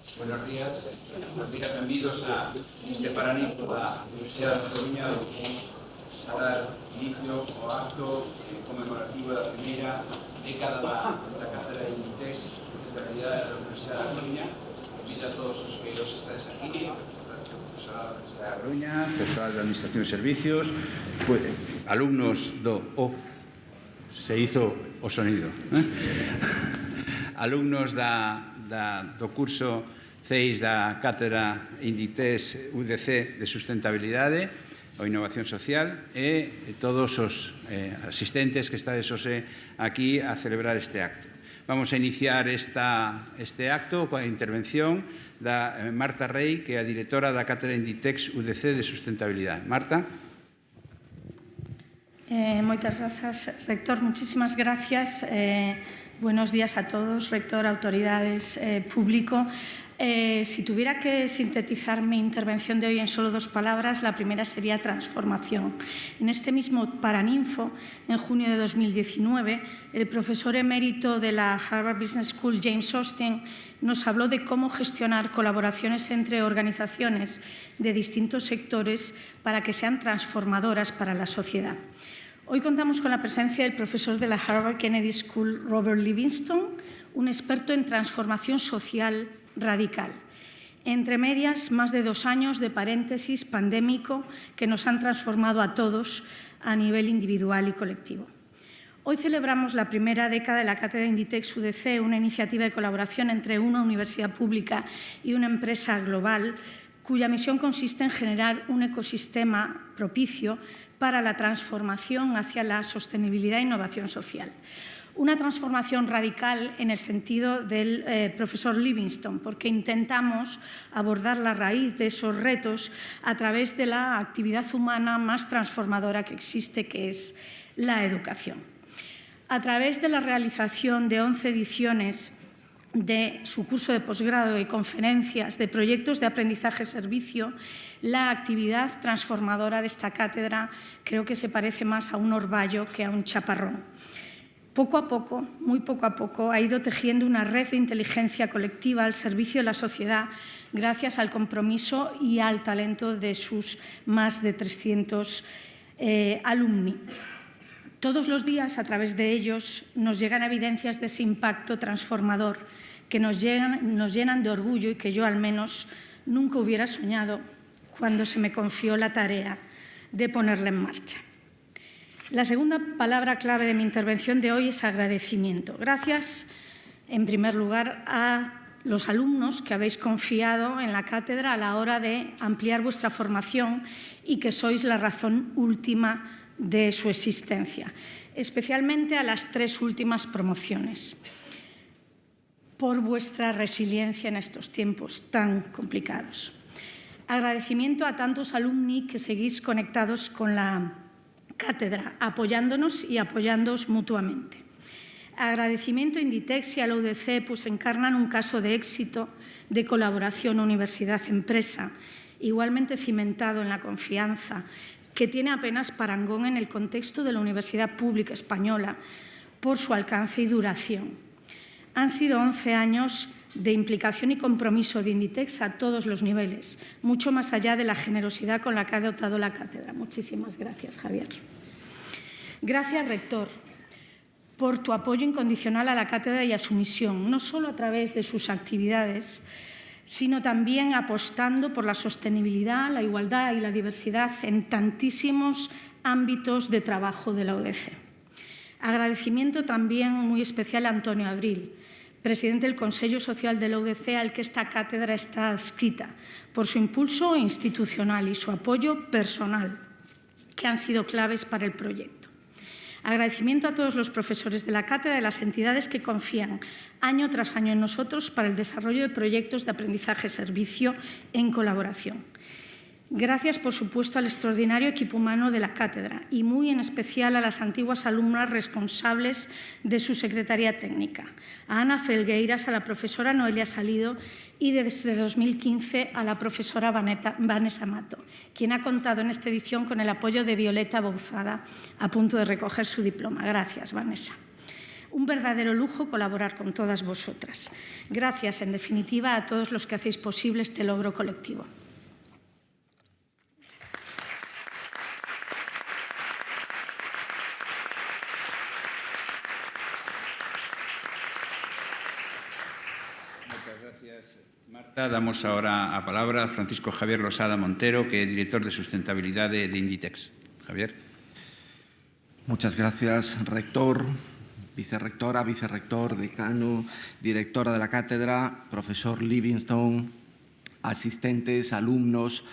Buenos días, bienvenidos a este Paraninfo da Universidad da Coruña, onde vamos a dar inicio ao acto conmemorativo da primeira década da cátedra de INTEX Sostenibilidade da Universidad da Coruña. Convido a todos os que estáis aquí, profesor da Universidad da Coruña, persoal da Administración de Servicios, alumnos se hizo o sonido, alumnos do curso CESIS da Cátedra INDITEX UDC de Sustentabilidade ou Innovación Social e todos os asistentes que estades hoxe aquí a celebrar este acto. Vamos a iniciar este acto coa intervención da Marta Rey, que é a directora da Cátedra INDITEX UDC de Sustentabilidade. Marta. Moitas grazas, rector. Muchísimas gracias. Buenos días a todos, rector, autoridades, público. Si tuviera que sintetizar mi intervención de hoy en solo dos palabras, la primera sería transformación. En este mismo Paraninfo, en junio de 2019, el profesor emérito de la Harvard Business School, James Austin, nos habló de cómo gestionar colaboraciones entre organizaciones de distintos sectores para que sean transformadoras para la sociedad. Hoy contamos con la presencia del profesor de la Harvard Kennedy School, Robert Livingston, un experto en transformación social radical. Entre medias, más de 2 años de paréntesis pandémico que nos han transformado a todos a nivel individual y colectivo. Hoy celebramos la primera década de la Cátedra INDITEX UDC, una iniciativa de colaboración entre una universidad pública y una empresa global cuya misión consiste en generar un ecosistema propicio para la transformación hacia la sostenibilidad e innovación social. Una transformación radical en el sentido del profesor Livingston, porque intentamos abordar la raíz de esos retos a través de la actividad humana más transformadora que existe, que es la educación. A través de la realización de 11 ediciones de su curso de posgrado, de conferencias, de proyectos de aprendizaje-servicio, la actividad transformadora de esta cátedra creo que se parece más a un orvallo que a un chaparrón. Poco a poco, muy poco a poco, ha ido tejiendo una red de inteligencia colectiva al servicio de la sociedad gracias al compromiso y al talento de sus más de 300 alumni. Todos los días, a través de ellos, nos llegan evidencias de ese impacto transformador que nos llenan de orgullo y que yo, al menos, nunca hubiera soñado cuando se me confió la tarea de ponerla en marcha. La segunda palabra clave de mi intervención de hoy es agradecimiento. Gracias, en primer lugar, a los alumnos que habéis confiado en la cátedra a la hora de ampliar vuestra formación y que sois la razón última de su existencia, especialmente a las 3 últimas promociones, por vuestra resiliencia en estos tiempos tan complicados. Agradecimiento a tantos alumni que seguís conectados con la cátedra, apoyándonos y apoyándoos mutuamente. Agradecimiento a INDITEX y a la UDC, pues encarnan un caso de éxito de colaboración universidad-empresa, igualmente cimentado en la confianza, que tiene apenas parangón en el contexto de la Universidad Pública Española por su alcance y duración. Han sido 11 años de implicación y compromiso de INDITEX a todos los niveles, mucho más allá de la generosidad con la que ha dotado la cátedra. Muchísimas gracias, Javier. Gracias, rector, por tu apoyo incondicional a la cátedra y a su misión, no solo a través de sus actividades, sino también apostando por la sostenibilidad, la igualdad y la diversidad en tantísimos ámbitos de trabajo de la UDC. Agradecimiento también muy especial a Antonio Abril, presidente del Consejo Social de la UDC, al que esta cátedra está adscrita, por su impulso institucional y su apoyo personal, que han sido claves para el proyecto. Agradecimiento a todos los profesores de la cátedra y de las entidades que confían año tras año en nosotros para el desarrollo de proyectos de aprendizaje-servicio en colaboración. Gracias, por supuesto, al extraordinario equipo humano de la cátedra y muy en especial a las antiguas alumnas responsables de su secretaría técnica, a Ana Felgueiras, a la profesora Noelia Salido y desde 2015 a la profesora Vanessa Mato, quien ha contado en esta edición con el apoyo de Violeta Bouzada, a punto de recoger su diploma. Gracias, Vanessa. Un verdadero lujo colaborar con todas vosotras. Gracias, en definitiva, a todos los que hacéis posible este logro colectivo. Muchas gracias, Marta. Damos ahora a palabra a Francisco Javier Losada Montero, que es director de sustentabilidad de Inditex. Javier. Muchas gracias, rector, vicerrectora, vicerrector, decano, directora de la cátedra, profesor Livingston, asistentes, alumnos.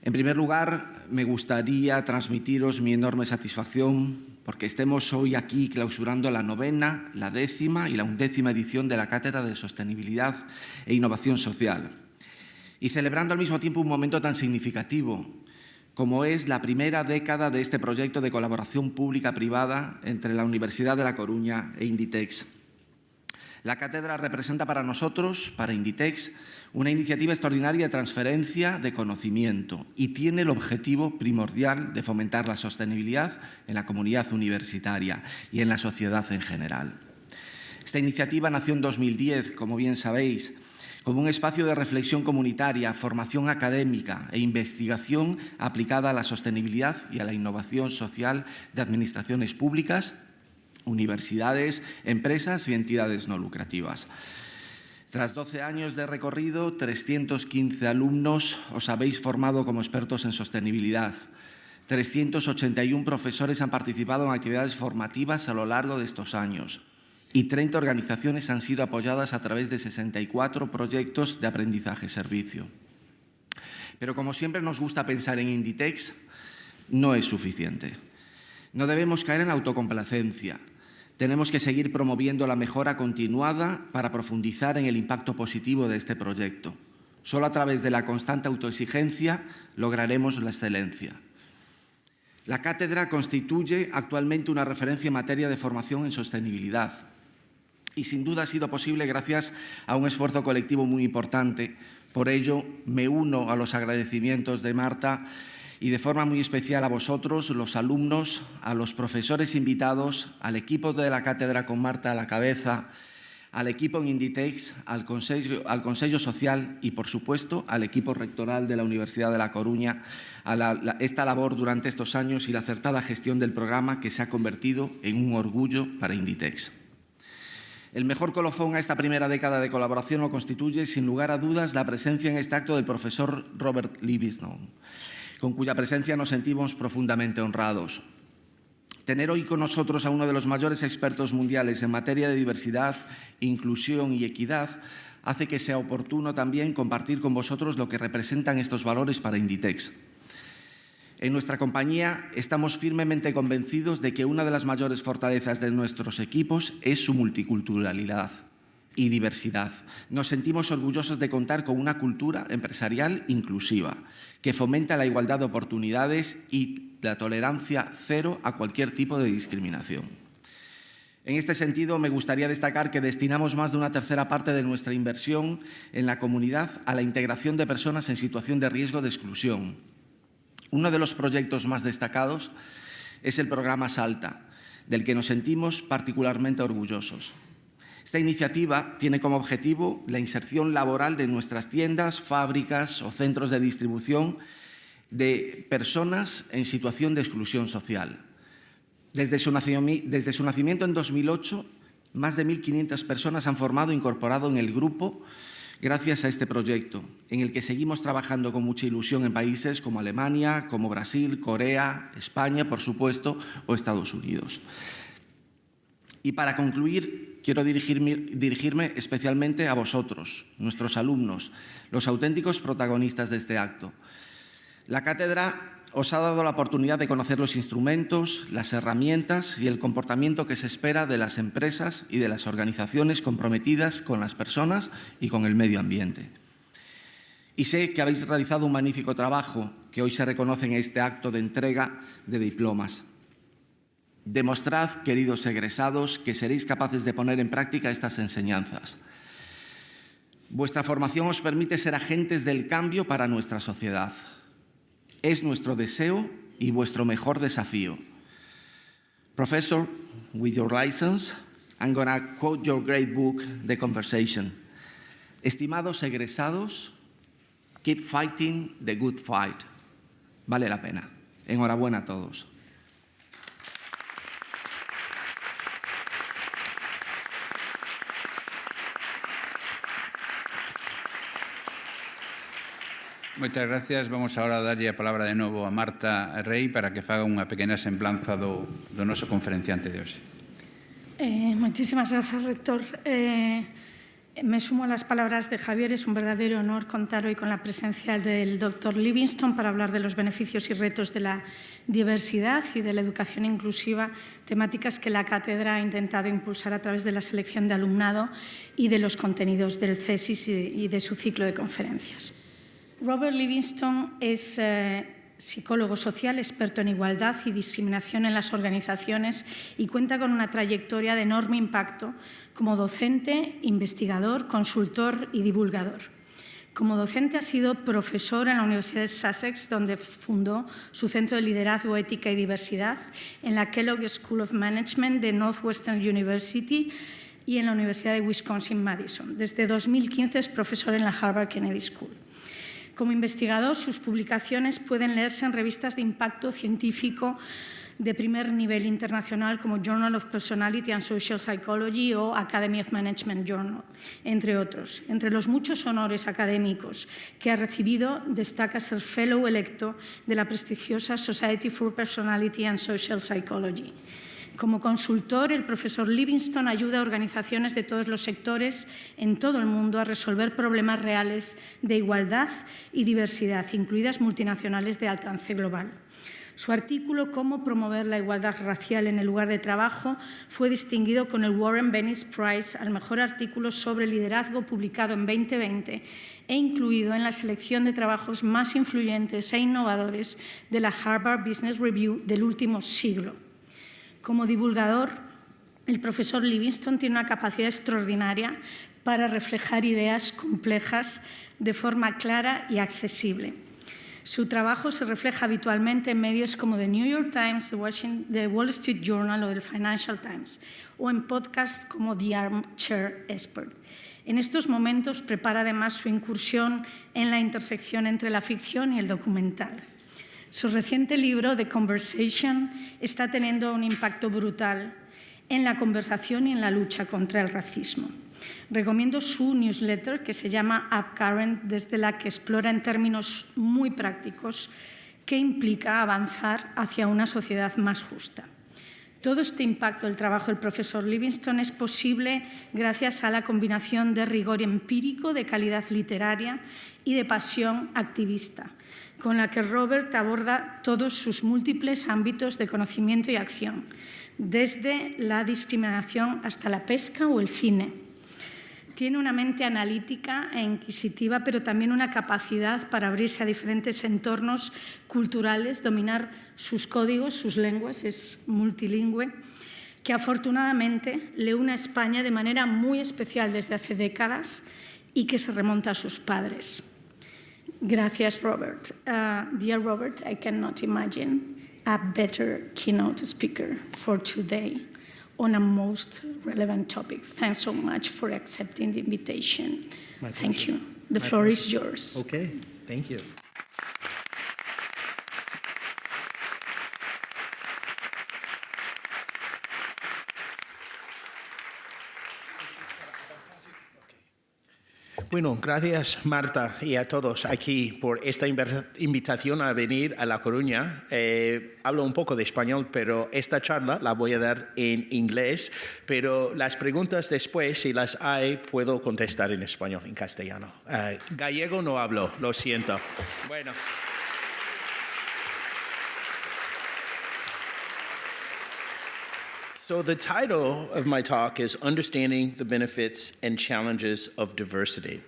En primer lugar, me gustaría transmitiros mi enorme satisfacción porque estemos hoy aquí clausurando la 9ª, la 10ª y la 11ª edición de la Cátedra de Sostenibilidad e Innovación Social y celebrando al mismo tiempo un momento tan significativo como es la primera década de este proyecto de colaboración pública-privada entre la Universidad de La Coruña e Inditex. La cátedra representa para nosotros, para Inditex, una iniciativa extraordinaria de transferencia de conocimiento y tiene el objetivo primordial de fomentar la sostenibilidad en la comunidad universitaria y en la sociedad en general. Esta iniciativa nació en 2010, como bien sabéis, como un espacio de reflexión comunitaria, formación académica e investigación aplicada a la sostenibilidad y a la innovación social de administraciones públicas, universidades, empresas y entidades no lucrativas. Tras 12 años de recorrido, 315 alumnos os habéis formado como expertos en sostenibilidad. 381 profesores han participado en actividades formativas a lo largo de estos años. Y 30 organizaciones han sido apoyadas a través de 64 proyectos de aprendizaje-servicio. Pero como siempre nos gusta pensar en Inditex, no es suficiente. No debemos caer en la autocomplacencia. Tenemos que seguir promoviendo la mejora continuada para profundizar en el impacto positivo de este proyecto. Solo a través de la constante autoexigencia lograremos la excelencia. La cátedra constituye actualmente una referencia en materia de formación en sostenibilidad y sin duda ha sido posible gracias a un esfuerzo colectivo muy importante. Por ello, me uno a los agradecimientos de Marta y de forma muy especial a vosotros, los alumnos, a los profesores invitados, al equipo de la cátedra con Marta a la cabeza, al equipo en Inditex, al Consello Social y, por supuesto, al equipo rectoral de la Universidad de La Coruña, a esta labor durante estos años y la acertada gestión del programa que se ha convertido en un orgullo para Inditex. El mejor colofón a esta primera década de colaboración lo constituye, sin lugar a dudas, la presencia en este acto del profesor Robert Livingston, con cuya presencia nos sentimos profundamente honrados. Tener hoy con nosotros a uno de los mayores expertos mundiales en materia de diversidad, inclusión y equidad hace que sea oportuno también compartir con vosotros lo que representan estos valores para Inditex. En nuestra compañía estamos firmemente convencidos de que una de las mayores fortalezas de nuestros equipos es su multiculturalidad y diversidad. Nos sentimos orgullosos de contar con una cultura empresarial inclusiva, que fomenta la igualdad de oportunidades y la tolerancia cero a cualquier tipo de discriminación. En este sentido, me gustaría destacar que destinamos más de una tercera parte de nuestra inversión en la comunidad a la integración de personas en situación de riesgo de exclusión. Uno de los proyectos más destacados es el programa Salta, del que nos sentimos particularmente orgullosos. Esta iniciativa tiene como objetivo la inserción laboral de nuestras tiendas, fábricas o centros de distribución de personas en situación de exclusión social. Desde su nacimiento en 2008, más de 1.500 personas han formado e incorporado en el grupo gracias a este proyecto, en el que seguimos trabajando con mucha ilusión en países como Alemania, como Brasil, Corea, España, por supuesto, o Estados Unidos. Y para concluir, quiero dirigirme especialmente a vosotros, nuestros alumnos, los auténticos protagonistas de este acto. La cátedra os ha dado la oportunidad de conocer los instrumentos, las herramientas y el comportamiento que se espera de las empresas y de las organizaciones comprometidas con las personas y con el medio ambiente. Y sé que habéis realizado un magnífico trabajo que hoy se reconoce en este acto de entrega de diplomas. Demostrad, queridos egresados, que seréis capaces de poner en práctica estas enseñanzas. Vuestra formación os permite ser agentes del cambio para nuestra sociedad. Es nuestro deseo y vuestro mejor desafío. Professor, with your license, I'm going to quote your great book, The Conversation. Estimados egresados, keep fighting the good fight. Vale la pena. Enhorabuena a todos. Moitas gracias. Vamos ahora a darlle a palabra de novo a Marta Rey para que faga unha pequena semblanza do noso conferenciante de hoxe. Muchísimas gracias, rector. Me sumo a las palabras de Javier. Es un verdadero honor contar hoy con la presencia del doctor Livingston para hablar de los beneficios y retos de la diversidad y de la educación inclusiva, temáticas que la cátedra ha intentado impulsar a través de la selección de alumnado y de los contenidos del CESIS y de su ciclo de conferencias. Robert Livingston es psicólogo social, experto en igualdad y discriminación en las organizaciones y cuenta con una trayectoria de enorme impacto como docente, investigador, consultor y divulgador. Como docente ha sido profesor en la Universidad de Sussex, donde fundó su Centro de Liderazgo, Ética y Diversidad, en la Kellogg School of Management de Northwestern University y en la Universidad de Wisconsin-Madison. Desde 2015 es profesor en la Harvard Kennedy School. Como investigador, sus publicaciones pueden leerse en revistas de impacto científico de primer nivel internacional como Journal of Personality and Social Psychology o Academy of Management Journal, entre otros. Entre los muchos honores académicos que ha recibido, destaca ser Fellow electo de la prestigiosa Society for Personality and Social Psychology. Como consultor, el profesor Livingston ayuda a organizaciones de todos los sectores en todo el mundo a resolver problemas reales de igualdad y diversidad, incluidas multinacionales de alcance global. Su artículo «Cómo promover la igualdad racial en el lugar de trabajo» fue distinguido con el Warren Bennis Prize al mejor artículo sobre liderazgo publicado en 2020 e incluido en la selección de trabajos más influyentes e innovadores de la Harvard Business Review del último siglo. Como divulgador, el profesor Livingston tiene una capacidad extraordinaria para reflejar ideas complejas de forma clara y accesible. Su trabajo se refleja habitualmente en medios como The New York Times, The Wall Street Journal o el Financial Times, o en podcasts como The Armchair Expert. En estos momentos prepara además su incursión en la intersección entre la ficción y el documental. Su reciente libro, The Conversation, está teniendo un impacto brutal en la conversación y en la lucha contra el racismo. Recomiendo su newsletter, que se llama Upcurrent, desde la que explora en términos muy prácticos qué implica avanzar hacia una sociedad más justa. Todo este impacto del trabajo del profesor Livingston es posible gracias a la combinación de rigor empírico, de calidad literaria y de pasión activista, con la que Robert aborda todos sus múltiples ámbitos de conocimiento y acción, desde la discriminación hasta la pesca o el cine. Tiene una mente analítica e inquisitiva, pero también una capacidad para abrirse a diferentes entornos culturales, dominar sus códigos, sus lenguas, es multilingüe, que afortunadamente le une a España de manera muy especial desde hace décadas y que se remonta a sus padres. Gracias, Robert. Dear Robert, I cannot imagine a better keynote speaker for today on a most relevant topic. Thanks so much for accepting the invitation. Thank you. The floor is yours. Okay, thank you. Bueno, gracias Marta y a todos aquí por esta invitación a venir a La Coruña. Hablo un poco de español, pero esta charla la voy a dar en inglés, pero las preguntas después, si las hay, puedo contestar en español, en castellano. Gallego no hablo, lo siento. Bueno. So the title of my talk is Understanding the Benefits and Challenges of Diversity.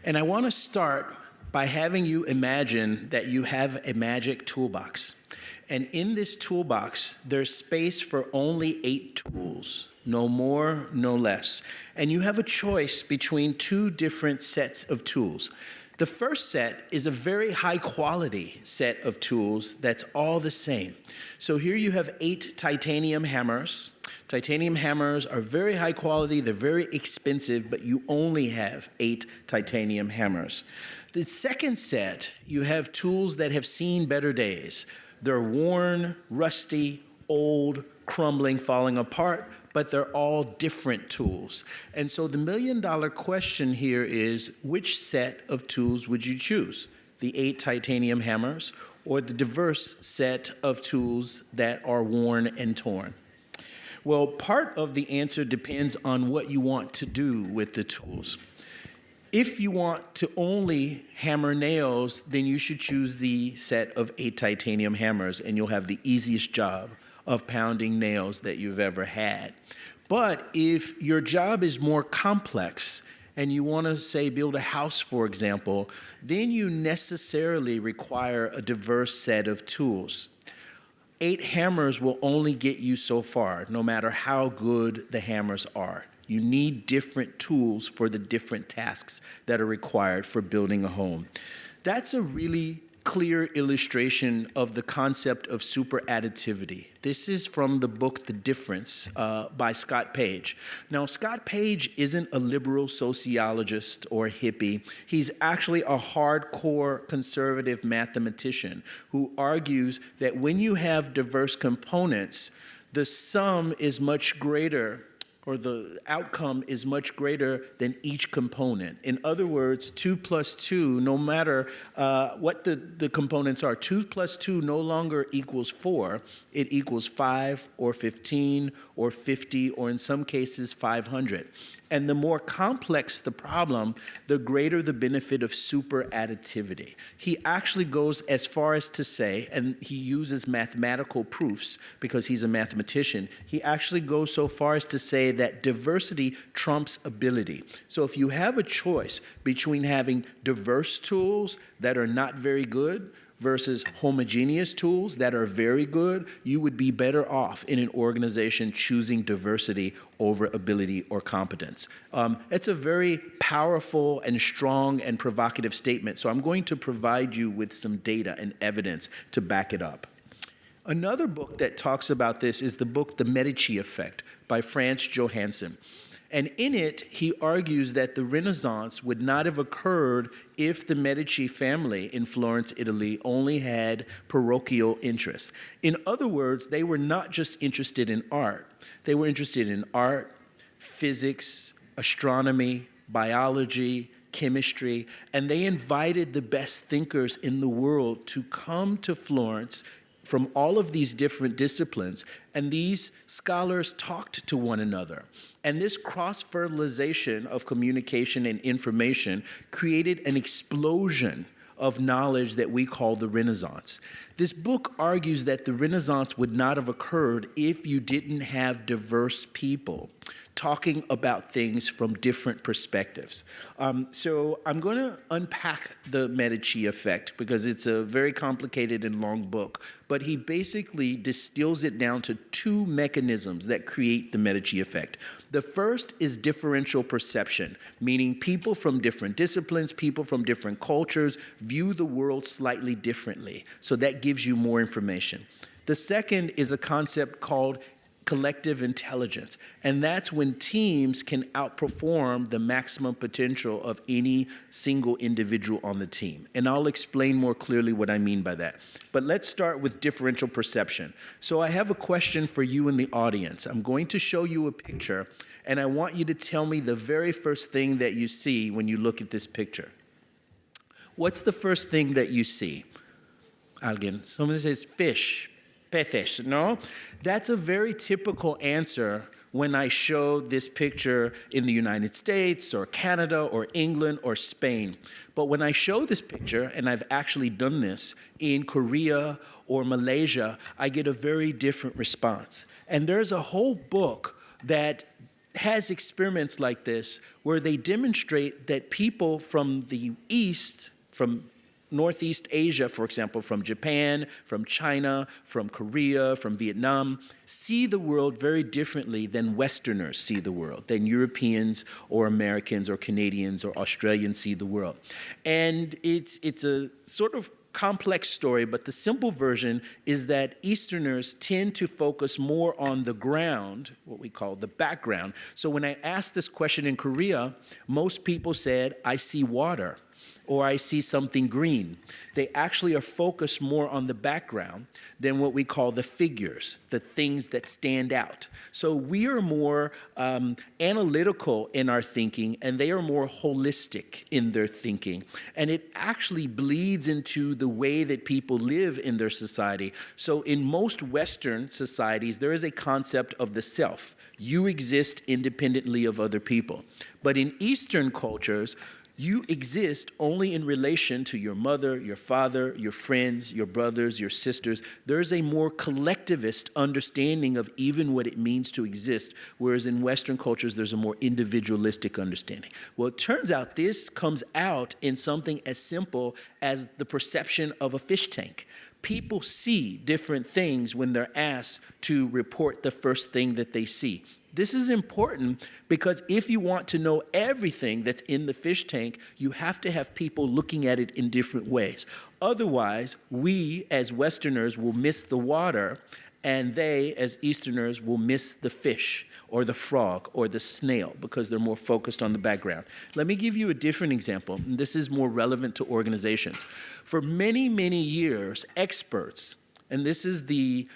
And I want to start by having you imagine that you have a magic toolbox. And in this toolbox, there's space for only 8 tools, no more, no less. And you have a choice between 2 different sets of tools. The first set is a very high quality set of tools that's all the same. So here you have 8 titanium hammers, Titanium hammers are very high quality, they're very expensive, but you only have 8 titanium hammers. The second set, you have tools that have seen better days. They're worn, rusty, old, crumbling, falling apart, but they're all different tools. And so the million-dollar question here is, which set of tools would you choose? The 8 titanium hammers or the diverse set of tools that are worn and torn? Well, part of the answer depends on what you want to do with the tools. If you want to only hammer nails, then you should choose the set of 8 titanium hammers, and you'll have the easiest job of pounding nails that you've ever had. But if your job is more complex and you want to, say, build a house, for example, then you necessarily require a diverse set of tools. 8 hammers will only get you so far, no matter how good the hammers are. You need different tools for the different tasks that are required for building a home. That's a really clear illustration of the concept of superadditivity. This is from the book The Difference by Scott Page. Now, Scott Page isn't a liberal sociologist or hippie. He's actually a hardcore conservative mathematician who argues that when you have diverse components, the sum is much greater, or the outcome is much greater than each component. In other words, 2 plus 2, no matter what the components are, 2 plus 2 no longer equals 4. It equals 5 or 15 or 50 or in some cases 500. And the more complex the problem, the greater the benefit of superadditivity. He actually goes as far as to say, and he uses mathematical proofs because he's a mathematician, he actually goes so far as to say that diversity trumps ability. So if you have a choice between having diverse tools that are not very good versus homogeneous tools that are very good, you would be better off in an organization choosing diversity over ability or competence. It's a very powerful and strong and provocative statement, so I'm going to provide you with some data and evidence to back it up. Another book that talks about this is the book The Medici Effect by Franz Johansson. And in it, he argues that the Renaissance would not have occurred if the Medici family in Florence, Italy, only had parochial interests. In other words, they were not just interested in art. They were interested in art, physics, astronomy, biology, chemistry, and they invited the best thinkers in the world to come to Florence from all of these different disciplines, and these scholars talked to one another. And this cross-fertilization of communication and information created an explosion of knowledge that we call the Renaissance. This book argues that the Renaissance would not have occurred if you didn't have diverse people talking about things from different perspectives. So I'm going to unpack the Medici effect because it's a very complicated and long book, but he basically distills it down to 2 mechanisms that create the Medici effect. The first is differential perception, meaning people from different disciplines, people from different cultures view the world slightly differently. So that gives you more information. The second is a concept called collective intelligence, and that's when teams can outperform the maximum potential of any single individual on the team. And I'll explain more clearly what I mean by that. But let's start with differential perception. So I have a question for you in the audience. I'm going to show you a picture, and I want you to tell me the very first thing that you see when you look at this picture. What's the first thing that you see? Alguien. Someone says fish. Peces, no? That's a very typical answer when I show this picture in the United States or Canada or England or Spain. But when I show this picture, and I've actually done this in Korea or Malaysia, I get a very different response. And there's a whole book that has experiments like this where they demonstrate that people from the East, from Northeast Asia, for example, from Japan, from China, from Korea, from Vietnam, see the world very differently than Westerners see the world, than Europeans or Americans or Canadians or Australians see the world. And it's a sort of complex story, but the simple version is that Easterners tend to focus more on the ground, what we call the background. So when I asked this question in Korea, most people said, I see water, or I see something green. They actually are focused more on the background than what we call the figures, the things that stand out. So we are more analytical in our thinking, and they are more holistic in their thinking. And it actually bleeds into the way that people live in their society. So in most Western societies, there is a concept of the self. You exist independently of other people. But in Eastern cultures, you exist only in relation to your mother, your father, your friends, your brothers, your sisters. There's a more collectivist understanding of even what it means to exist, whereas in Western cultures, there's a more individualistic understanding. Well, it turns out this comes out in something as simple as the perception of a fish tank. People see different things when they're asked to report the first thing that they see. This is important because if you want to know everything that's in the fish tank, you have to have people looking at it in different ways. Otherwise, we as Westerners will miss the water, and they as Easterners will miss the fish or the frog or the snail because they're more focused on the background. Let me give you a different example, and this is more relevant to organizations. For many, many years, experts, and this is the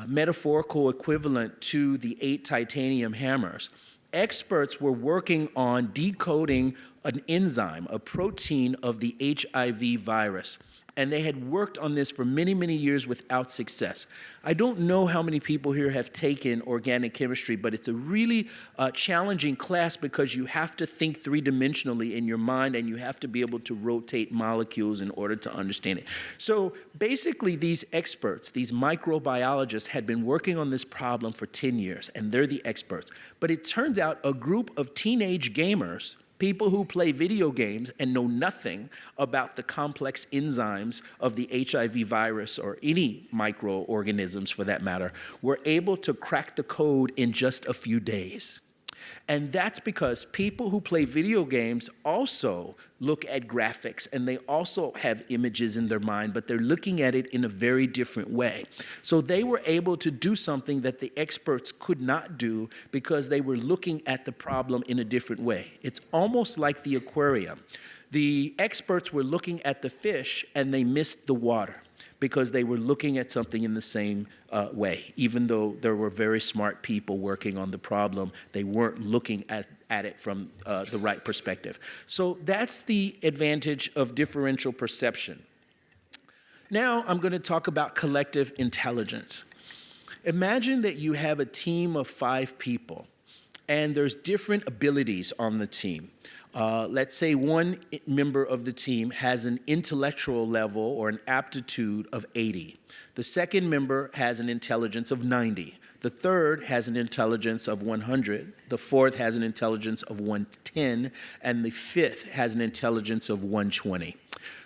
metaphorical equivalent to the 8 titanium hammers. Experts were working on decoding an enzyme, a protein of the HIV virus. And they had worked on this for many, many years without success. I don't know how many people here have taken organic chemistry, but it's a really challenging class because you have to think three-dimensionally in your mind, and you have to be able to rotate molecules in order to understand it. So basically, these experts, these microbiologists, had been working on this problem for 10 years, and they're the experts. But it turns out a group of teenage gamers, people who play video games and know nothing about the complex enzymes of the HIV virus or any microorganisms for that matter, were able to crack the code in just a few days. And that's because people who play video games also look at graphics, and they also have images in their mind, but they're looking at it in a very different way. So they were able to do something that the experts could not do because they were looking at the problem in a different way. It's almost like the aquarium. The experts were looking at the fish, and they missed the water because they were looking at something in the same way. Even though there were very smart people working on the problem, they weren't looking at it from the right perspective. So that's the advantage of differential perception. Now I'm going to talk about collective intelligence. Imagine that you have a team of 5 people, and there's different abilities on the team. Let's say one member of the team has an intellectual level or an aptitude of 80. The second member has an intelligence of 90. The third has an intelligence of 100. The fourth has an intelligence of 110. And the fifth has an intelligence of 120.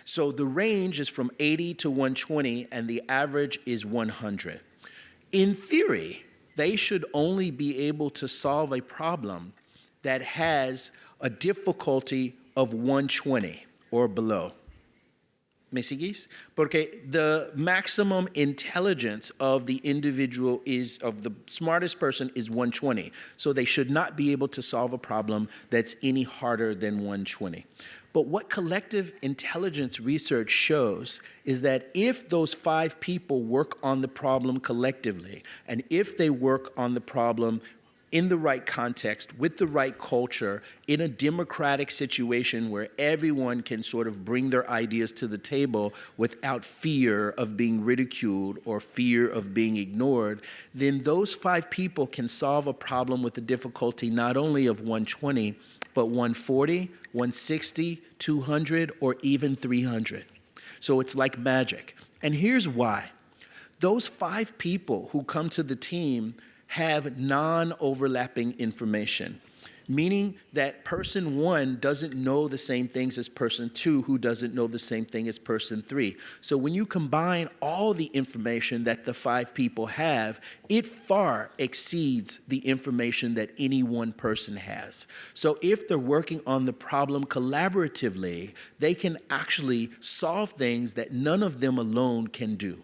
So the range is from 80 to 120, and the average is 100. In theory, they should only be able to solve a problem that has a difficulty of 120 or below. ¿Me sigues? Porque the maximum intelligence of the individual of the smartest person is 120. So they should not be able to solve a problem that's any harder than 120. But what collective intelligence research shows is that if those 5 people work on the problem collectively, and if they work on the problem in the right context, with the right culture, in a democratic situation where everyone can sort of bring their ideas to the table without fear of being ridiculed or fear of being ignored, then those 5 people can solve a problem with a difficulty not only of 120, but 140, 160, 200, or even 300. So it's like magic. And here's why. Those 5 people who come to the team have non-overlapping information. meaning that person 1 doesn't know the same things as person 2, who doesn't know the same thing as person 3. So when you combine all the information that the 5 people have, it far exceeds the information that any one person has. So if they're working on the problem collaboratively, they can actually solve things that none of them alone can do.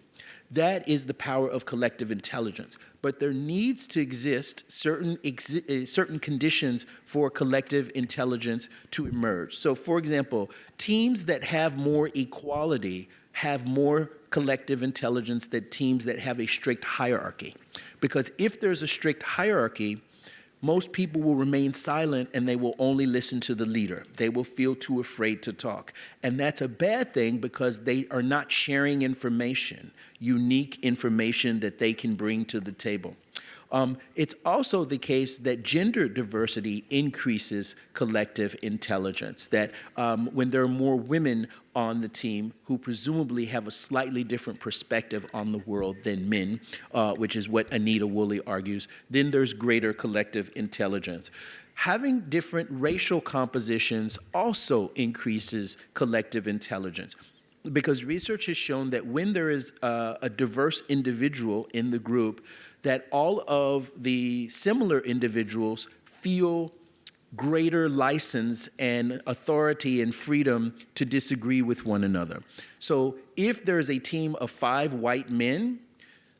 That is the power of collective intelligence. But there needs to exist certain conditions for collective intelligence to emerge. So, for example, teams that have more equality have more collective intelligence than teams that have a strict hierarchy. Because if there's a strict hierarchy, most people will remain silent and they will only listen to the leader. They will feel too afraid to talk. And that's a bad thing because they are not sharing information, unique information that they can bring to the table. It's also the case that gender diversity increases collective intelligence, that when there are more women on the team who presumably have a slightly different perspective on the world than men, which is what Anita Woolley argues, then there's greater collective intelligence. Having different racial compositions also increases collective intelligence, because research has shown that when there is a diverse individual in the group, that all of the similar individuals feel greater license and authority and freedom to disagree with one another. So if there's a team of 5 white men,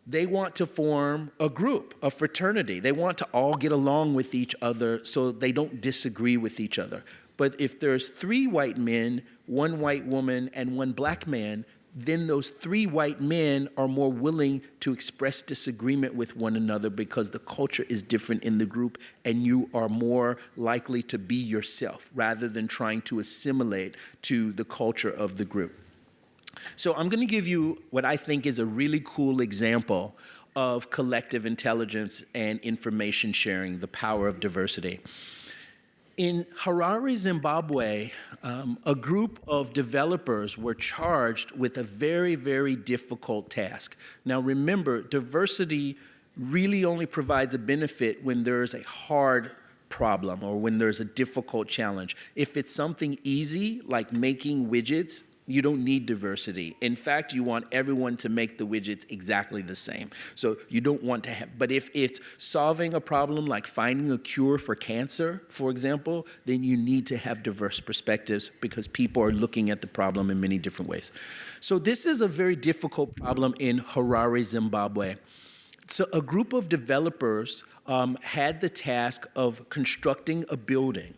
they want to form a group, a fraternity. They want to all get along with each other so they don't disagree with each other. But if there's 3 white men, 1 white woman, and 1 black man, then those 3 white men are more willing to express disagreement with one another because the culture is different in the group and you are more likely to be yourself rather than trying to assimilate to the culture of the group. So I'm going to give you what I think is a really cool example of collective intelligence and information sharing, the power of diversity. In Harare, Zimbabwe, a group of developers were charged with a very, very difficult task. Now remember, diversity really only provides a benefit when there's a hard problem or when there's a difficult challenge. If it's something easy, like making widgets, you don't need diversity. In fact, you want everyone to make the widgets exactly the same. So you don't want to have, but if it's solving a problem like finding a cure for cancer, for example, then you need to have diverse perspectives because people are looking at the problem in many different ways. So this is a very difficult problem in Harare, Zimbabwe. So a group of developers had the task of constructing a building,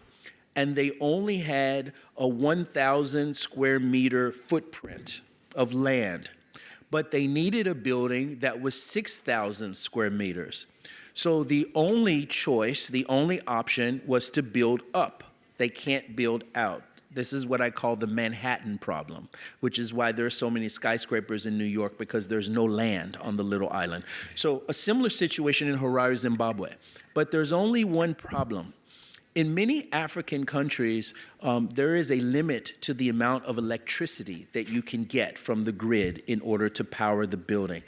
and they only had a 1,000 square meter footprint of land, but they needed a building that was 6,000 square meters. So the only choice, the only option was to build up. They can't build out. This is what I call the Manhattan problem, which is why there are so many skyscrapers in New York, because there's no land on the little island. So a similar situation in Harare, Zimbabwe, but there's only one problem. In many African countries, there is a limit to the amount of electricity that you can get from the grid in order to power the building.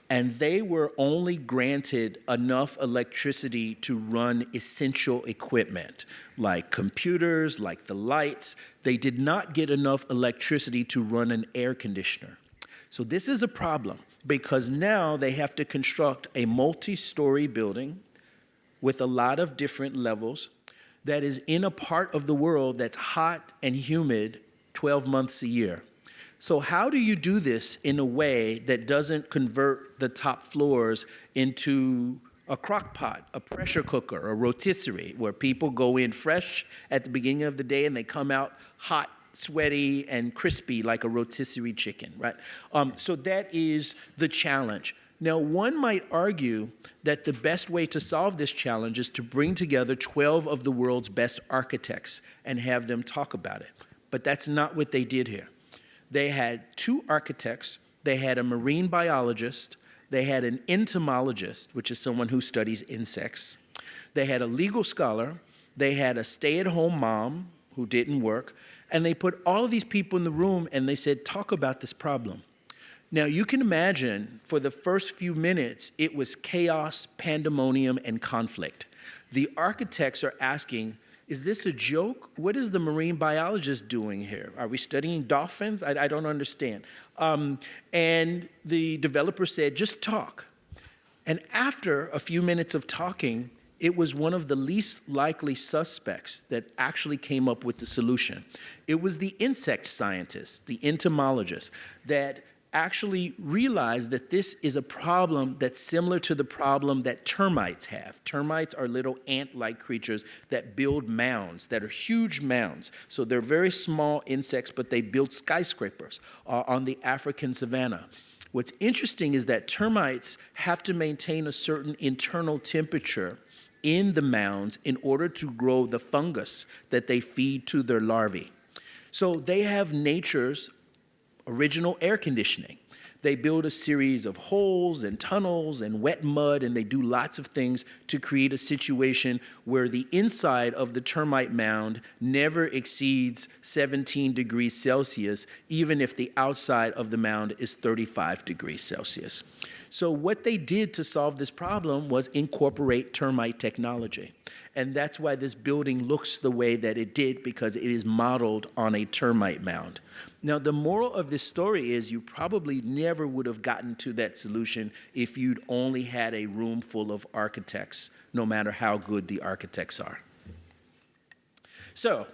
And they were only granted enough electricity to run essential equipment, like computers, like the lights. They did not get enough electricity to run an air conditioner. So this is a problem, because now they have to construct a multi-story building with a lot of different levels that is in a part of the world that's hot and humid 12 months a year. So how do you do this in a way that doesn't convert the top floors into a crock pot, a pressure cooker, a rotisserie, where people go in fresh at the beginning of the day and they come out hot, sweaty, and crispy like a rotisserie chicken, right? So that is the challenge. Now, one might argue that the best way to solve this challenge is to bring together 12 of the world's best architects and have them talk about it. But that's not what they did here. They had 2 architects, they had a marine biologist, they had an entomologist, which is someone who studies insects, they had a legal scholar, they had a stay-at-home mom who didn't work, and they put all of these people in the room and they said, talk about this problem. Now, you can imagine for the first few minutes, it was chaos, pandemonium, and conflict. The architects are asking, Is this a joke? What is the marine biologist doing here? Are we studying dolphins? I don't understand. And the developer said, just talk. And after a few minutes of talking, it was one of the least likely suspects that actually came up with the solution. It was the insect scientist, the entomologist, that actually realized that this is a problem that's similar to the problem that termites have. Termites are little ant-like creatures that build mounds, that are huge mounds. So they're very small insects, but they build skyscrapers on the African savanna. What's interesting is that termites have to maintain a certain internal temperature in the mounds in order to grow the fungus that they feed to their larvae. So they have nature's original air conditioning. They build a series of holes and tunnels and wet mud, and they do lots of things to create a situation where the inside of the termite mound never exceeds 17 degrees Celsius, even if the outside of the mound is 35 degrees Celsius. So what they did to solve this problem was incorporate termite technology. And that's why this building looks the way that it did, because it is modeled on a termite mound. Now, the moral of this story is you probably never would have gotten to that solution if you'd only had a room full of architects, no matter how good the architects are. So,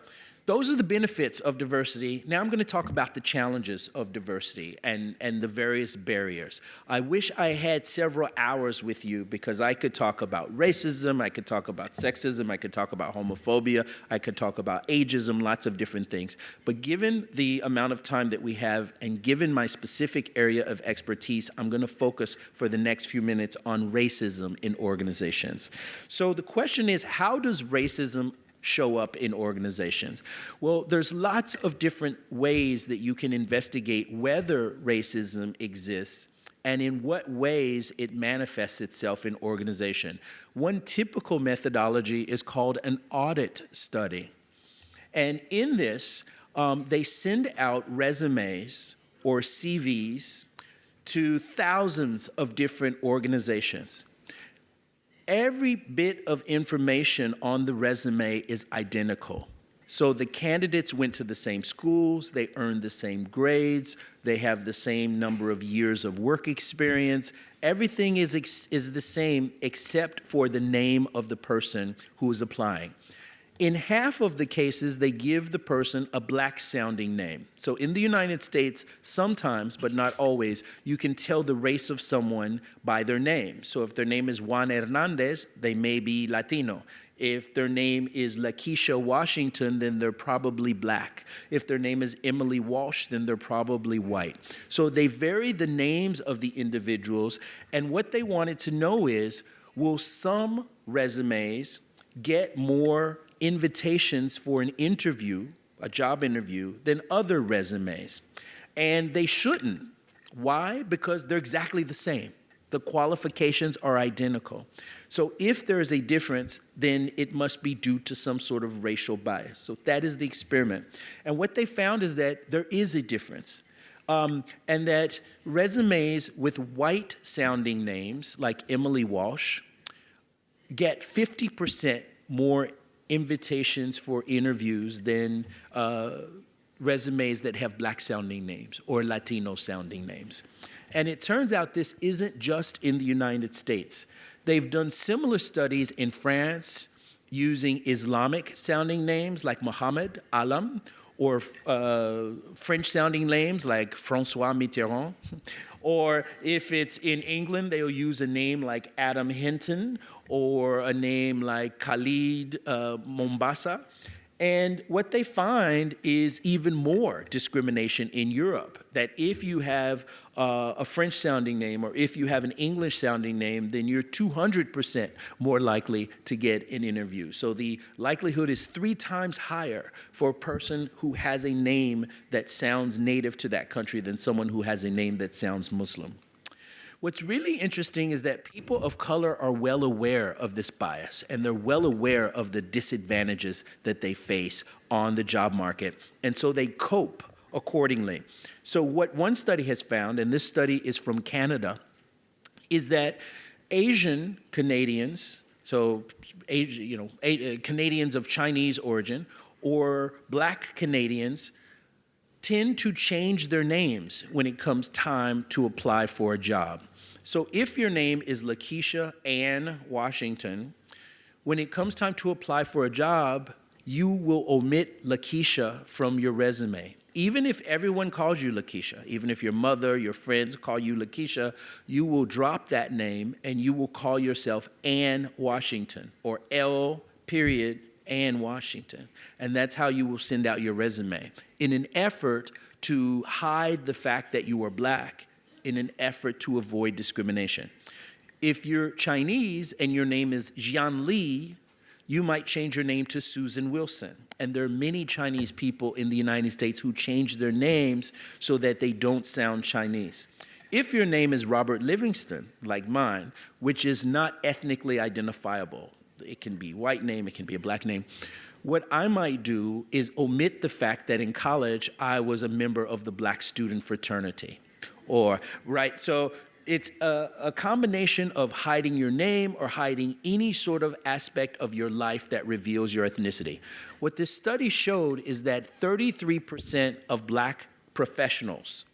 those are the benefits of diversity. Now I'm going to talk about the challenges of diversity and the various barriers. I wish I had several hours with you, because I could talk about racism, I could talk about sexism, I could talk about homophobia, I could talk about ageism, lots of different things. But given the amount of time that we have and given my specific area of expertise, I'm going to focus for the next few minutes on racism in organizations. So the question is, how does racism show up in organizations? Well, there's lots of different ways that you can investigate whether racism exists and in what ways it manifests itself in organization. One typical methodology is called an audit study. And in this, they send out resumes or CVs to thousands of different organizations. Every bit of information on the resume is identical. So the candidates went to the same schools, they earned the same grades, they have the same number of years of work experience. Everything is the same except for the name of the person who is applying. In half of the cases, they give the person a black-sounding name. So in the United States, sometimes, but not always, you can tell the race of someone by their name. So if their name is Juan Hernandez, they may be Latino. If their name is Lakeisha Washington, then they're probably black. If their name is Emily Walsh, then they're probably white. So they vary the names of the individuals, and what they wanted to know is, will some resumes get more invitations for an interview, a job interview, than other resumes? And they shouldn't. Why? Because they're exactly the same. The qualifications are identical. So if there is a difference, then it must be due to some sort of racial bias. So that is the experiment. And what they found is that there is a difference. And that resumes with white-sounding names, like Emily Walsh, get 50% more invitations for interviews than resumes that have black-sounding names or Latino-sounding names. And it turns out this isn't just in the United States. They've done similar studies in France using Islamic-sounding names like Mohammed, Alam, or French-sounding names like François Mitterrand. Or if it's in England, they'll use a name like Adam Hinton or a name like Khalid Mombasa. And what they find is even more discrimination in Europe, that if you have a French-sounding name or if you have an English-sounding name, then you're 200% more likely to get an interview. So the likelihood is 3 times higher for a person who has a name that sounds native to that country than someone who has a name that sounds Muslim. What's really interesting is that people of color are well aware of this bias, and they're well aware of the disadvantages that they face on the job market, and so they cope accordingly. So what one study has found, and this study is from Canada, is that Asian Canadians so Canadians of Chinese origin or Black Canadians tend to change their names when it comes time to apply for a job. So if your name is Lakeisha Ann Washington, when it comes time to apply for a job, you will omit Lakeisha from your resume. Even if everyone calls you Lakeisha, even if your mother, your friends call you Lakeisha, you will drop that name and you will call yourself Ann Washington or Ann Washington. And that's how you will send out your resume in an effort to hide the fact that you are Black, in an effort to avoid discrimination. If you're Chinese and your name is Jian Li, you might change your name to Susan Wilson. And there are many Chinese people in the United States who change their names so that they don't sound Chinese. If your name is Robert Livingston, like mine, which is not ethnically identifiable, it can be a white name, it can be a Black name, what I might do is omit the fact that in college I was a member of the Black student fraternity. So it's a combination of hiding your name or hiding any sort of aspect of your life that reveals your ethnicity. What this study showed is that 33% of Black professionals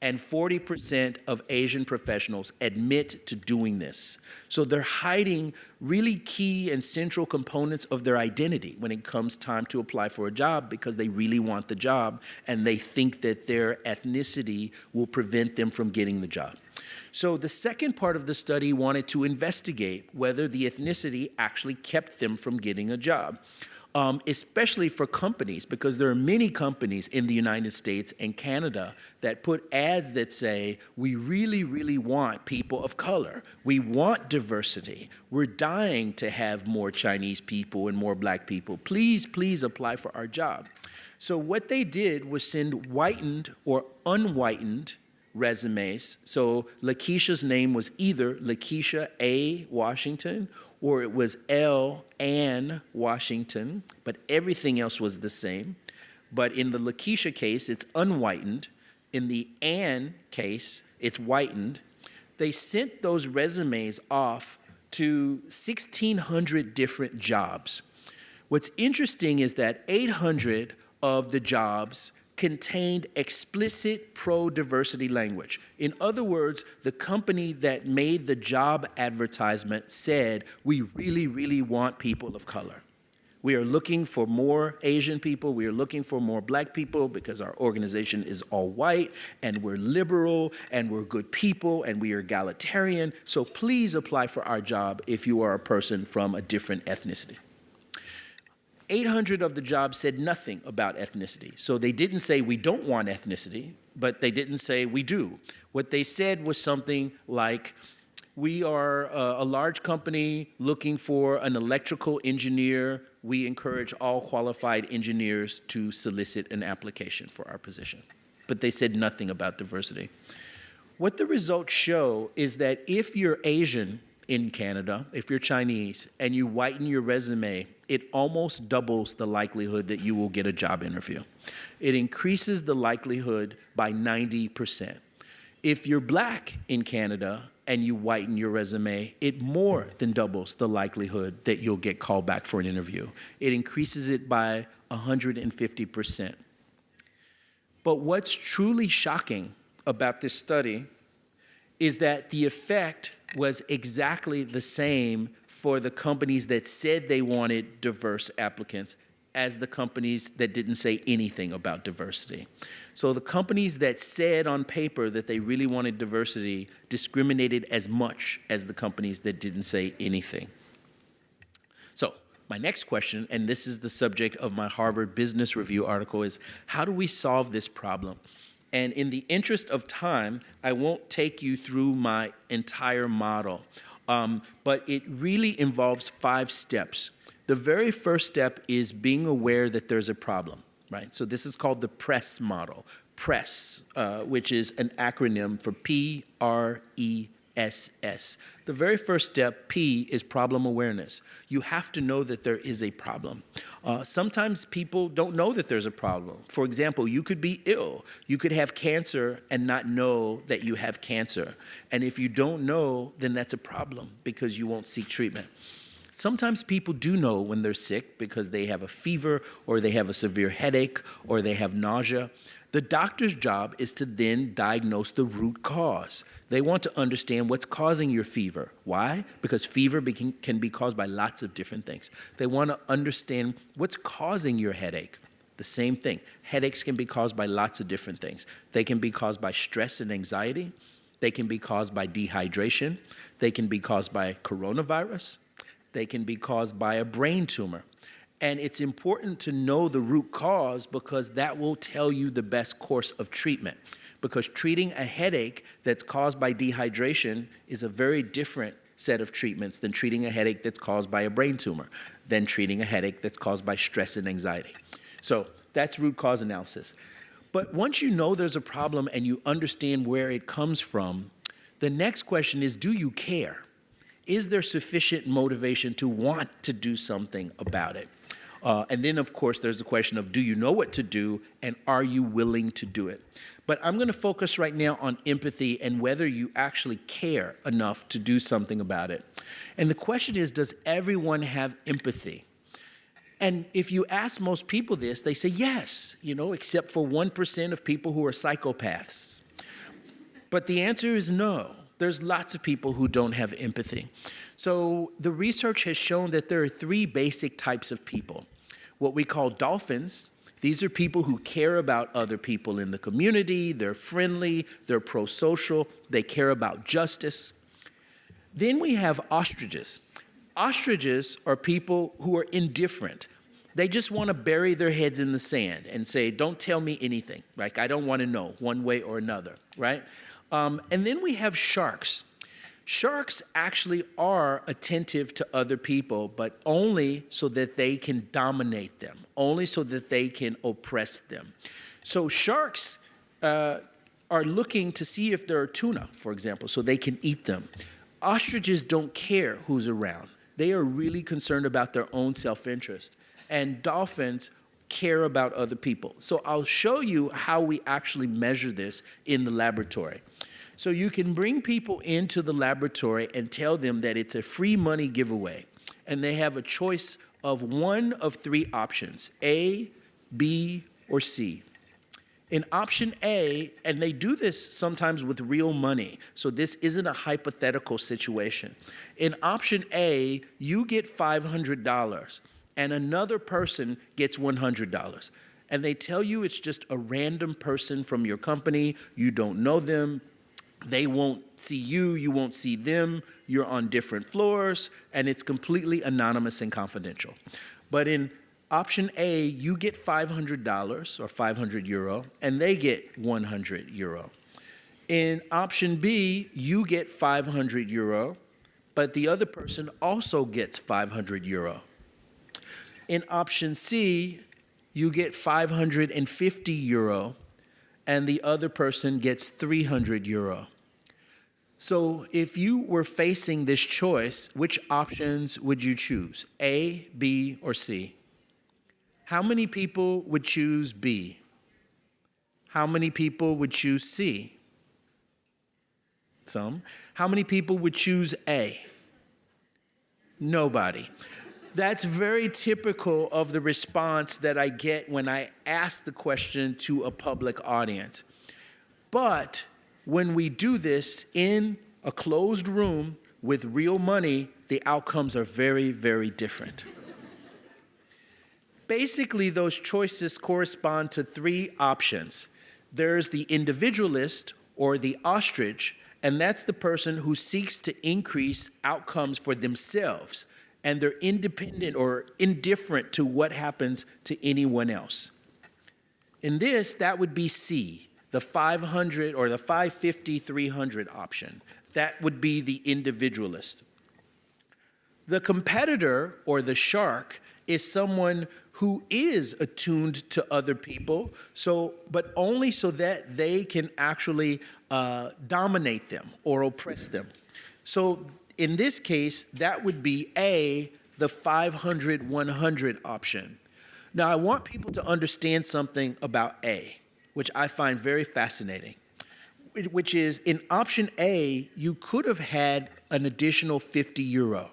and 40% of Asian professionals admit to doing this. So they're hiding really key and central components of their identity when it comes time to apply for a job because they really want the job and they think that their ethnicity will prevent them from getting the job. So the second part of the study wanted to investigate whether the ethnicity actually kept them from getting a job. Especially for companies, because there are many companies in the United States and Canada that put ads that say, we really, really want people of color. We want diversity. We're dying to have more Chinese people and more Black people. Please, please apply for our job. So what they did was send whitened or unwhitened resumes. So Lakeisha's name was either Lakeisha A. Washington or it was Ann Washington, but everything else was the same. But in the Lakeisha case, it's unwhitened. In the Ann case, it's whitened. They sent those resumes off to 1,600 different jobs. What's interesting is that 800 of the jobs contained explicit pro-diversity language. In other words, the company that made the job advertisement said, we really, really want people of color. We are looking for more Asian people. We are looking for more Black people because our organization is all white and we're liberal and we're good people and we are egalitarian. So please apply for our job if you are a person from a different ethnicity. 800 of the jobs said nothing about ethnicity. So they didn't say we don't want ethnicity, but they didn't say we do. What they said was something like, we are a large company looking for an electrical engineer. We encourage all qualified engineers to solicit an application for our position. But they said nothing about diversity. What the results show is that if you're Asian in Canada, if you're Chinese, and you whiten your resume, it almost doubles the likelihood that you will get a job interview. It increases the likelihood by 90%. If you're Black in Canada and you whiten your resume, it more than doubles the likelihood that you'll get called back for an interview. It increases it by 150%. But what's truly shocking about this study is that the effect was exactly the same for the companies that said they wanted diverse applicants as the companies that didn't say anything about diversity. So the companies that said on paper that they really wanted diversity discriminated as much as the companies that didn't say anything. So my next question, and this is the subject of my Harvard Business Review article, is how do we solve this problem? And in the interest of time, I won't take you through my entire model. But it really involves 5 steps. The very first step is being aware that there's a problem, right? So this is called the PRESS model. PRESS, which is an acronym for P-R-E-S-S. The very first step, P, is problem awareness. You have to know that there is a problem. Sometimes people don't know that there's a problem. For example, you could be ill. You could have cancer and not know that you have cancer. And if you don't know, then that's a problem because you won't seek treatment. Sometimes people do know when they're sick because they have a fever or they have a severe headache or they have nausea. The doctor's job is to then diagnose the root cause. They want to understand what's causing your fever. Why? Because fever can be caused by lots of different things. They want to understand what's causing your headache. The same thing. Headaches can be caused by lots of different things. They can be caused by stress and anxiety. They can be caused by dehydration. They can be caused by coronavirus. They can be caused by a brain tumor. And it's important to know the root cause because that will tell you the best course of treatment. Because treating a headache that's caused by dehydration is a very different set of treatments than treating a headache that's caused by a brain tumor, than treating a headache that's caused by stress and anxiety. So that's root cause analysis. But once you know there's a problem and you understand where it comes from, the next question is, do you care? Is there sufficient motivation to want to do something about it? And then, of course, there's the question of, do you know what to do, and are you willing to do it? But I'm going to focus right now on empathy and whether you actually care enough to do something about it. And the question is, does everyone have empathy? And if you ask most people this, they say yes, except for 1% of people who are psychopaths. But the answer is no. There's lots of people who don't have empathy. So the research has shown that there are 3 basic types of people. What we call dolphins. These are people who care about other people in the community. They're friendly. They're pro-social. They care about justice. Then we have ostriches. Ostriches are people who are indifferent. They just want to bury their heads in the sand and say, don't tell me anything. Like, I don't want to know one way or another, right? And then we have sharks. Sharks actually are attentive to other people, but only so that they can dominate them, only so that they can oppress them. So sharks are looking to see if there are tuna, for example, so they can eat them. Ostriches don't care who's around. They are really concerned about their own self-interest. And dolphins care about other people. So I'll show you how we actually measure this in the laboratory. So you can bring people into the laboratory and tell them that it's a free money giveaway. And they have a choice of one of 3 options, A, B, or C. In option A, and they do this sometimes with real money, so this isn't a hypothetical situation. In option A, you get $500 and another person gets $100. And they tell you it's just a random person from your company, you don't know them, they won't see you, you won't see them, you're on different floors, and it's completely anonymous and confidential. But in option A, you get $500 or 500 euro, and they get 100 euro. In option B, you get 500 euro, but the other person also gets 500 euro. In option C, you get 550 euro, and the other person gets 300 euro. So if you were facing this choice, which options would you choose? A, B, or C? How many people would choose B? How many people would choose C? Some. How many people would choose A? Nobody. That's very typical of the response that I get when I ask the question to a public audience. But when we do this in a closed room with real money, the outcomes are very, very different. Basically, those choices correspond to 3 options. There's the individualist or the ostrich, and that's the person who seeks to increase outcomes for themselves, and they're independent or indifferent to what happens to anyone else. In this, that would be C, the 500 or the 550, 300 option. That would be the individualist. The competitor or the shark is someone who is attuned to other people, but only so that they can actually dominate them or oppress them. So in this case, that would be A, the 500, 100 option. Now, I want people to understand something about A, which I find very fascinating, which is in option A, you could have had an additional 50 euro.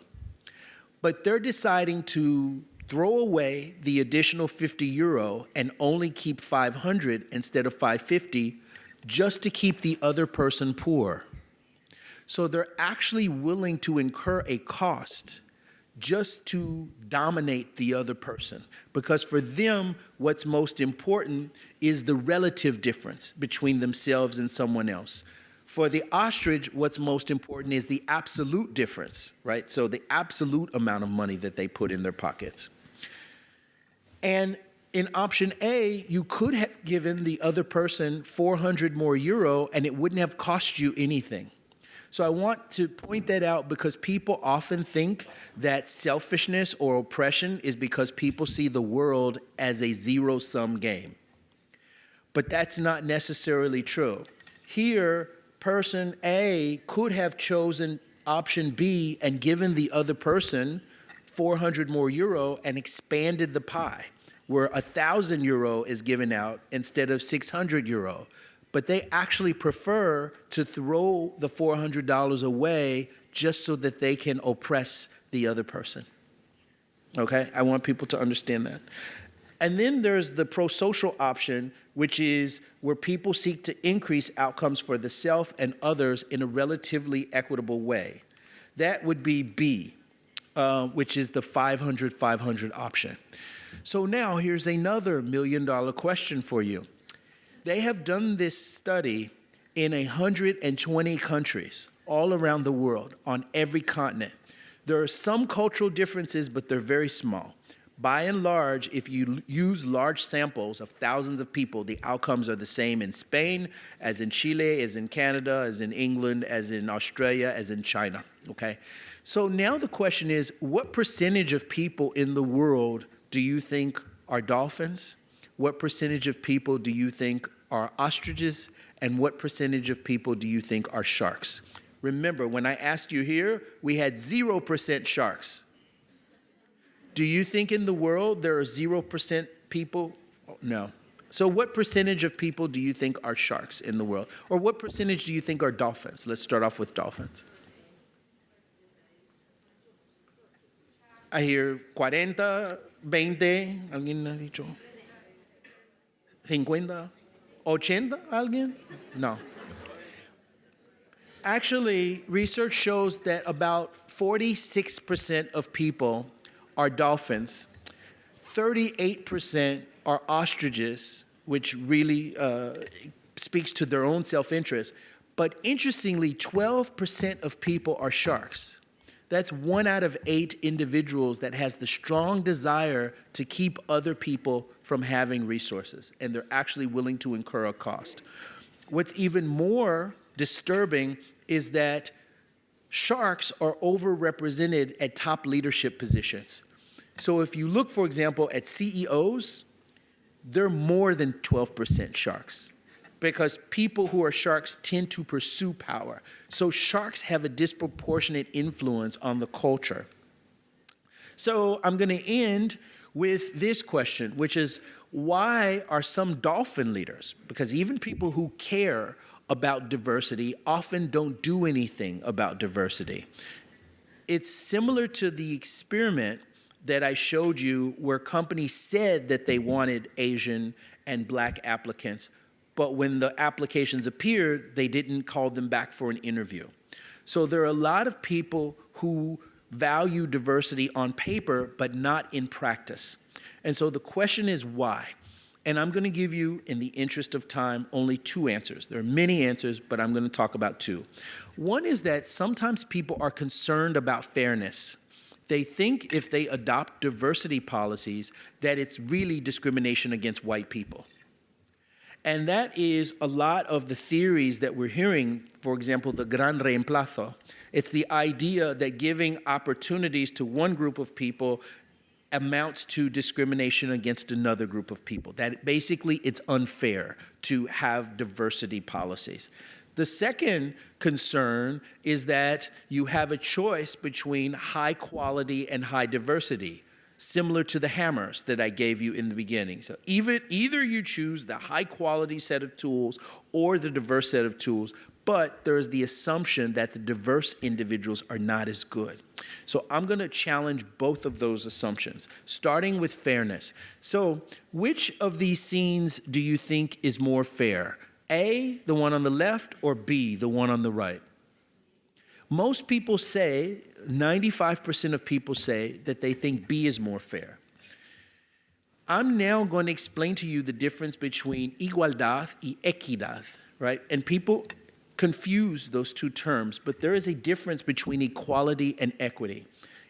but they're deciding to throw away the additional €50 and only keep 500 instead of 550 just to keep the other person poor. So they're actually willing to incur a cost just to dominate the other person. Because for them, what's most important is the relative difference between themselves and someone else. For the ostrich, what's most important is the absolute difference, right? So the absolute amount of money that they put in their pockets. And in option A, you could have given the other person 400 more euro and it wouldn't have cost you anything. So I want to point that out because people often think that selfishness or oppression is because people see the world as a zero-sum game. But that's not necessarily true. Here, person A could have chosen option B and given the other person 400 more euro and expanded the pie, where 1,000 euro is given out instead of 600 euro. But they actually prefer to throw the $400 away just so that they can oppress the other person. Okay? I want people to understand that. And then there's the pro-social option, which is where people seek to increase outcomes for the self and others in a relatively equitable way. That would be B, which is the 500-500 option. So now here's another $1 million question for you. They have done this study in 120 countries all around the world, on every continent. There are some cultural differences, but they're very small. By and large, if you use large samples of thousands of people, the outcomes are the same in Spain, as in Chile, as in Canada, as in England, as in Australia, as in China, okay? So now the question is, what percentage of people in the world do you think are dolphins? What percentage of people do you think are ostriches? And what percentage of people do you think are sharks? Remember, when I asked you here, we had 0% sharks. Do you think in the world there are 0% people? No. So what percentage of people do you think are sharks in the world? Or what percentage do you think are dolphins? Let's start off with dolphins. I hear 40, 20, ¿alguien ha dicho? 50, 80, ¿alguien? No. Actually, research shows that about 46% of people are dolphins, 38% are ostriches, which really speaks to their own self-interest. But interestingly, 12% of people are sharks. That's 1 out of 8 individuals that has the strong desire to keep other people from having resources, and they're actually willing to incur a cost. What's even more disturbing is that sharks are overrepresented at top leadership positions. So if you look, for example, at CEOs, they're more than 12% sharks, because people who are sharks tend to pursue power. So sharks have a disproportionate influence on the culture. So I'm going to end with this question, which is, why are some dolphin leaders, because even people who care about diversity often don't do anything about diversity? It's similar to the experiment that I showed you where companies said that they wanted Asian and Black applicants, but when the applications appeared, they didn't call them back for an interview. So there are a lot of people who value diversity on paper, but not in practice. And so the question is why? And I'm going to give you, in the interest of time, only 2 answers. There are many answers, but I'm going to talk about 2. One is that sometimes people are concerned about fairness. They think if they adopt diversity policies that it's really discrimination against white people. And that is a lot of the theories that we're hearing, for example, the gran reemplazo. It's the idea that giving opportunities to one group of people amounts to discrimination against another group of people. That basically it's unfair to have diversity policies. The second concern is that you have a choice between high quality and high diversity, similar to the hammers that I gave you in the beginning. So either you choose the high quality set of tools or the diverse set of tools, but there's the assumption that the diverse individuals are not as good. So I'm going to challenge both of those assumptions, starting with fairness. So which of these scenes do you think is more fair? A, the one on the left, or B, the one on the right? Most people say, 95% of people say that they think B is more fair. I'm now going to explain to you the difference between igualdad y equidad, right? And people confuse those two terms, but there is a difference between equality and equity.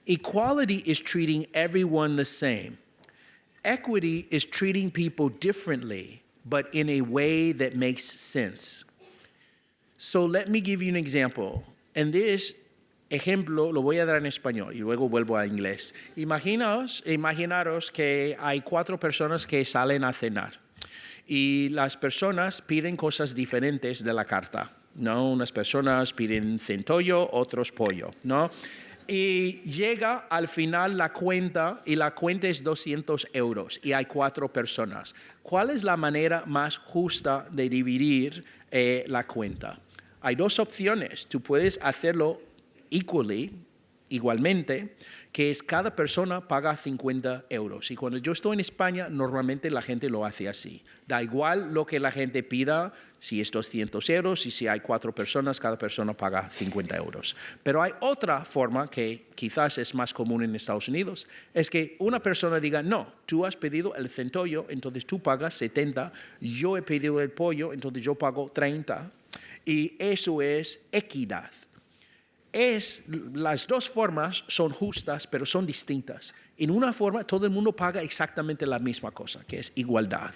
Equality is treating everyone the same. Equity is treating people differently, but in a way that makes sense. So let me give you an example. And this ejemplo lo voy a dar en español y luego vuelvo a inglés. Imaginaros que hay 4 personas que salen a cenar y las personas piden cosas diferentes de la carta, ¿no? Unas personas piden centollo, otros pollo, ¿no? Y llega al final la cuenta y la cuenta es 200 euros y hay 4 personas. ¿Cuál es la manera más justa de dividir la cuenta? Hay 2 opciones. Tú puedes hacerlo igualmente, que es cada persona paga 50 euros. Y cuando yo estoy en España, normalmente la gente lo hace así. Da igual lo que la gente pida, si es 200 euros y si hay 4 personas, cada persona paga 50 euros. Pero hay otra forma que quizás es más común en Estados Unidos, es que una persona diga, no, tú has pedido el centollo, entonces tú pagas 70, yo he pedido el pollo, entonces yo pago 30, y eso es equidad. Las 2 formas son justas, pero son distintas. En una forma, todo el mundo paga exactamente la misma cosa, que es igualdad.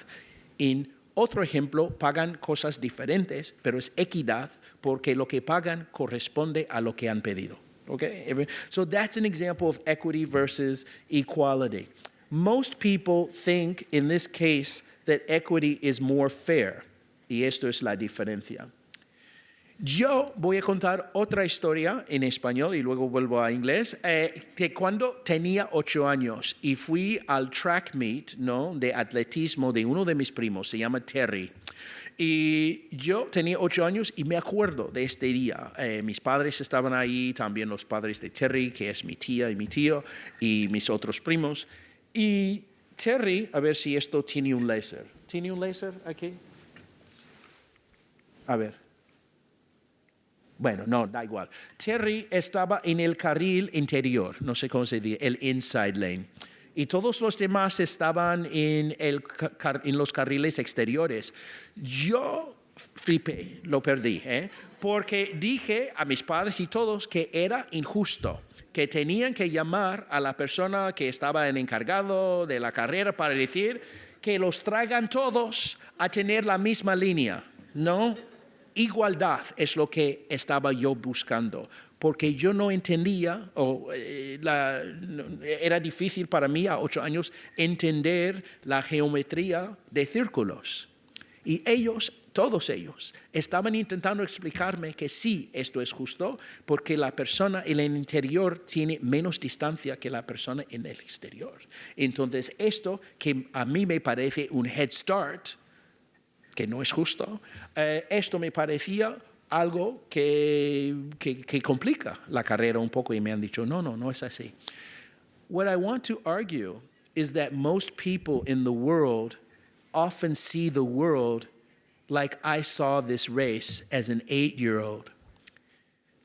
En otro ejemplo, pagan cosas diferentes, pero es equidad, porque lo que pagan corresponde a lo que han pedido. Okay? So that's an example of equity versus equality. Most people think, in this case, that equity is more fair. Y esto es la diferencia. Yo voy a contar otra historia en español y luego vuelvo a inglés, que cuando tenía 8 años y fui al track meet, ¿no?, de atletismo de uno de mis primos, se llama Terry. Y yo tenía 8 años y me acuerdo de este día. Mis padres estaban ahí, también los padres de Terry, que es mi tía y mi tío, y mis otros primos. Y Terry, a ver si esto tiene un láser. ¿Tiene un láser aquí? A ver. Bueno, no, da igual. Terry estaba en el carril interior, no sé cómo se dice, el inside lane. Y todos los demás estaban en los carriles exteriores. Yo flipé, lo perdí, porque dije a mis padres y todos que era injusto, que tenían que llamar a la persona que estaba en encargado de la carrera para decir que los traigan todos a tener la misma línea, ¿no? Igualdad es lo que estaba yo buscando, porque yo no entendía, era difícil para mí a 8 años entender la geometría de círculos. Y ellos, todos ellos, estaban intentando explicarme que sí, esto es justo, porque la persona en el interior tiene menos distancia que la persona en el exterior. Entonces, esto que a mí me parece un head start, que no es justo, esto me parecía algo que complica la carrera un poco y me han dicho, no es así. What I want to argue is that most people in the world often see the world like I saw this race as an 8-year-old.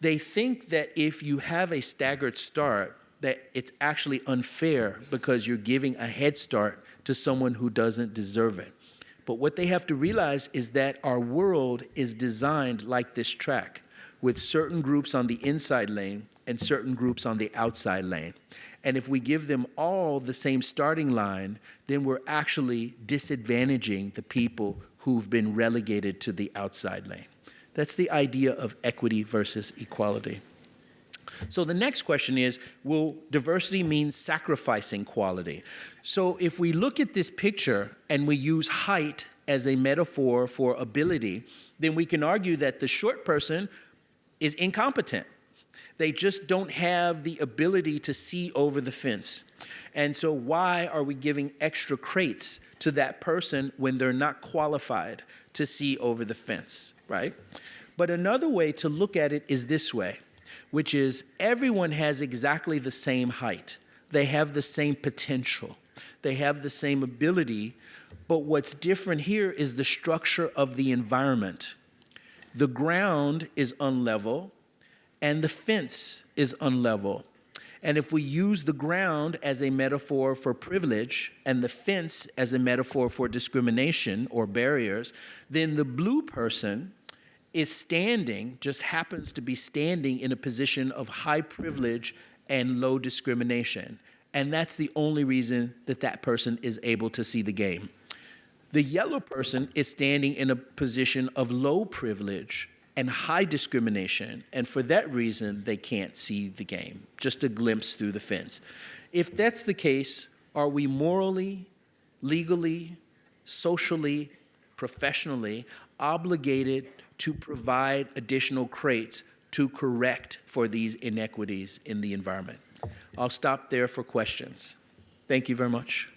They think that if you have a staggered start, that it's actually unfair because you're giving a head start to someone who doesn't deserve it. But what they have to realize is that our world is designed like this track, with certain groups on the inside lane and certain groups on the outside lane. And if we give them all the same starting line, then we're actually disadvantaging the people who've been relegated to the outside lane. That's the idea of equity versus equality. So the next question is, will diversity mean sacrificing quality? So if we look at this picture and we use height as a metaphor for ability, then we can argue that the short person is incompetent. They just don't have the ability to see over the fence. And so why are we giving extra crates to that person when they're not qualified to see over the fence, right? But another way to look at it is this way, which is everyone has exactly the same height. They have the same potential. They have the same ability, but what's different here is the structure of the environment. The ground is unlevel, and the fence is unlevel. And if we use the ground as a metaphor for privilege and the fence as a metaphor for discrimination or barriers, then the blue person is standing, just happens to be standing in a position of high privilege and low discrimination. And that's the only reason that that person is able to see the game. The yellow person is standing in a position of low privilege and high discrimination, and for that reason, they can't see the game, just a glimpse through the fence. If that's the case, are we morally, legally, socially, professionally obligated to provide additional crates to correct for these inequities in the environment? I'll stop there for questions. Thank you very much.